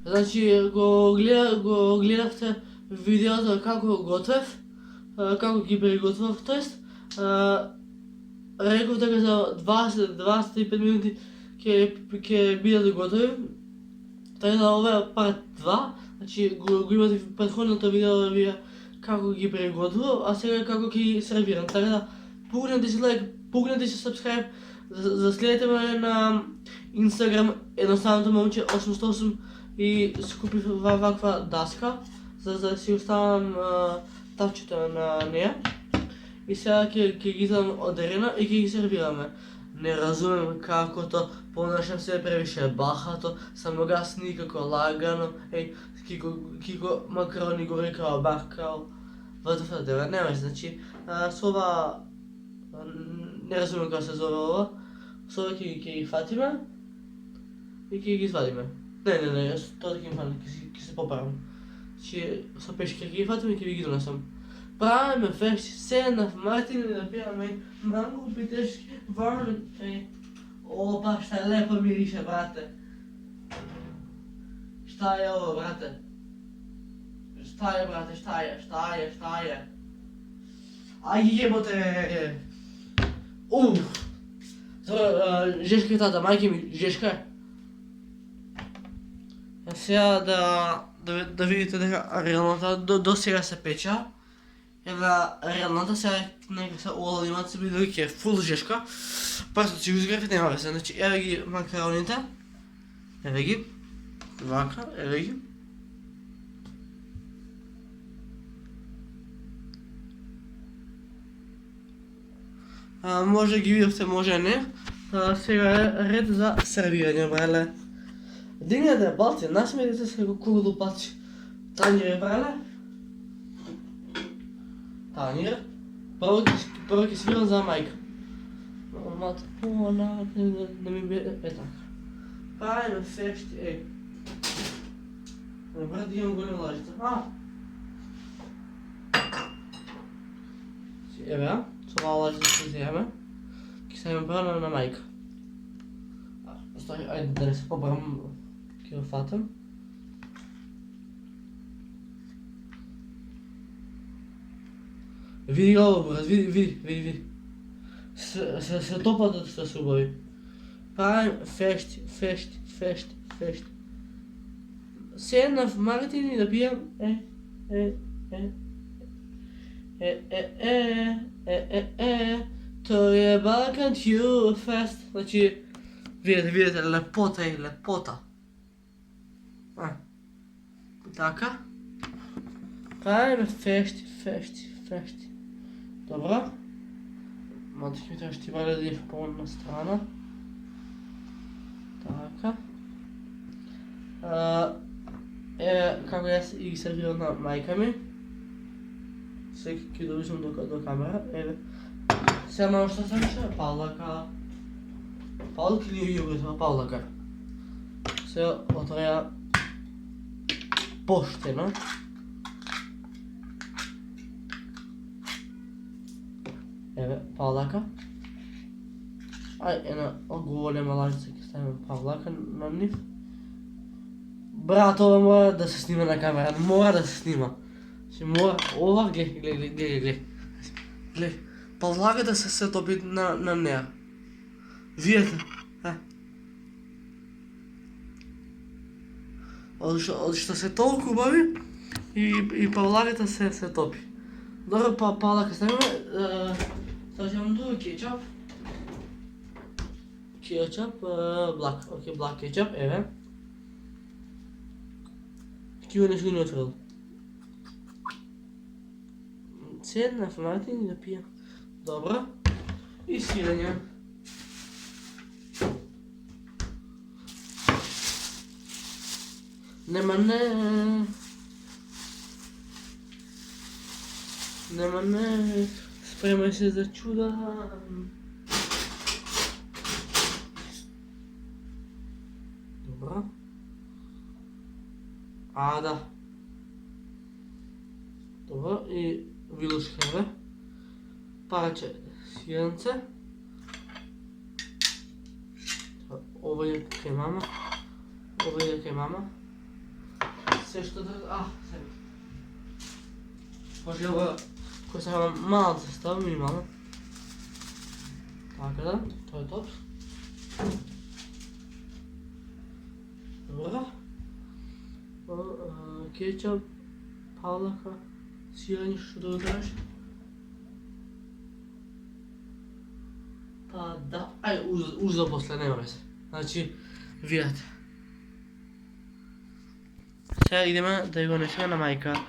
Znači, го гледавте видеото како готвев, како ги приготвав, тоест, реков дека за 20-25 минути ќе биде да готвим. Така да ова е парт 2, значи го имате в претходното видео да вие како ги приготвувам, а сега како ги сервирам. Така да пукнете си лайк, пукнете си subscribe, заследете ме на Instagram, едноставното момче 808 и скупив ваква даска, за да си оставам тавчето на нея. И сега ќе ги идам од арена и ќе ги сервираме. Не разумем какото понашам се превише бахато, само гас никако лагано, кико макарони го рекао бахкао, ватофа дева, нема значи, со ова, не разумем како се зове ова, со ова ќе ги фатиме и ќе ги извадиме. Не, тоа ќе ги фатиме, ќе се поправам. Значи, со пешки ќе ги фатиме и ќе ги донесам. Правиме фешти, седнав Мартин да пијаме манго питешки варен. Опа, šta lepo miriše, brate. Šta je ovo, brate? Šta je, brate, šta je? Aj, jebote! Žeška je tata, majke mi, žeška je. Сега да видите дека реалната до сега се печа. Ева реалната сега нека се оладимат се биде ќе е фул жешка. Просто си го изгрефите, нема везе. Значи еве ги макароните. Еве ги. Вака, еве ги. Може ги видовте, може не. Сега е ред за сервирање, брале. Дигнете балци, насмерите се како лупаци. Танјер, брале. Танјер. Прво ќе свирам за мајка. Малце по-надале да ми биде така. Правиме фешти, брат, имам голема лажица. Еве, со оваа лажица ќе земеме. Ќе ставиме прво на мајка. Ајде да не се побрам, ќе го фатам. Види го ово, брат, види. Се топат што се убави. Правим фешти. Седнав Мартин и да пијам тој е Балкан Тју Фест. Значи, видите, лепота. Така. Правим фешти. Добро. Малце ќе ми треба што валја да е по-на страна. Така. Еве како јас ги сервирам на мајка ми. Сега ќе довишам до камера. Еве. Сега malo што се више? Павлака или јогуртова павлака. Сега отваја поштено. Еве, павлака. Една голема лажица ќе ставиме павлака на нив. Брат, ова мора да се снима на камера, мора да се снима. Ова, глеј. Павлаката се топи на неа. Видете? Од што се толку убави и павлаката се топи. Добро, павлака ставиме. Ставам тука кетчап. Black кетчап, еве. Ќе го нешто не отворил. Седнав Мартин да пијам. Добро. И сирење. Нема не. Спремај се за чуда. Добро. Да. Добро, и вилушка, еве. Парче сиренце. Ова е кај мама. също да... Сега. Пожива, коя сега малата състава, минимална. Така да, той е топ. Добре. Кетчуп, палака, сирене, що да дадеш? Па да, уза после nema veze. Znači, vidite. Сега идеме да го несеме на майка.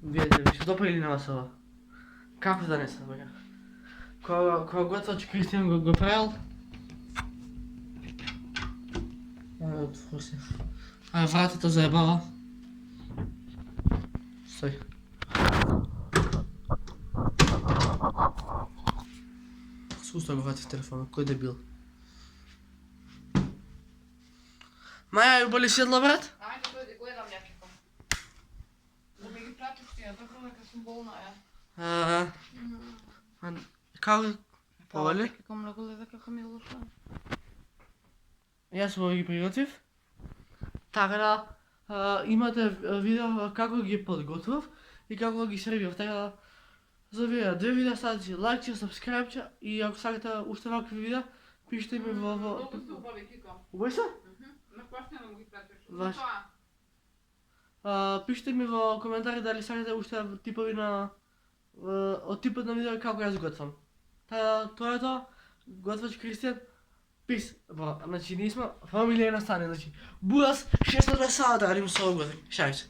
Видите, ви се допа или нема това? Како да не се бе? Кога готва, че Кристиан го правил? Отвори се. Вратата заебава. Стой. Суста го врати в телефона, кой дебил? Маja, jubali sjedla, brat? Ajde, dojde, gledam nekako. Da mi gi pratiš ti, ja tako neka sam bolna, ja. Kako? Повали? Kako mnogo gleda kako mi je loša. Јас го ги приготвив. Така да имате видео како ги подготвив и како ги сервирав. Така да за вие две видеа ставите лайкче, сабскрайбче и ако сакате уште вакви видеа, пишете ми во... Много се убави, Кико. Убави се? Напашня да му ги пратиш. Ваш. Това. Пишете ми во коментари дали сакате уште типови на... од типот на видео како јас готвам. Тоа е тоа. Готвач Кристијан. Пис. Значи ние сме фамилија на стане. Значи, Бурас 6 сата да радим со овој. Шајце.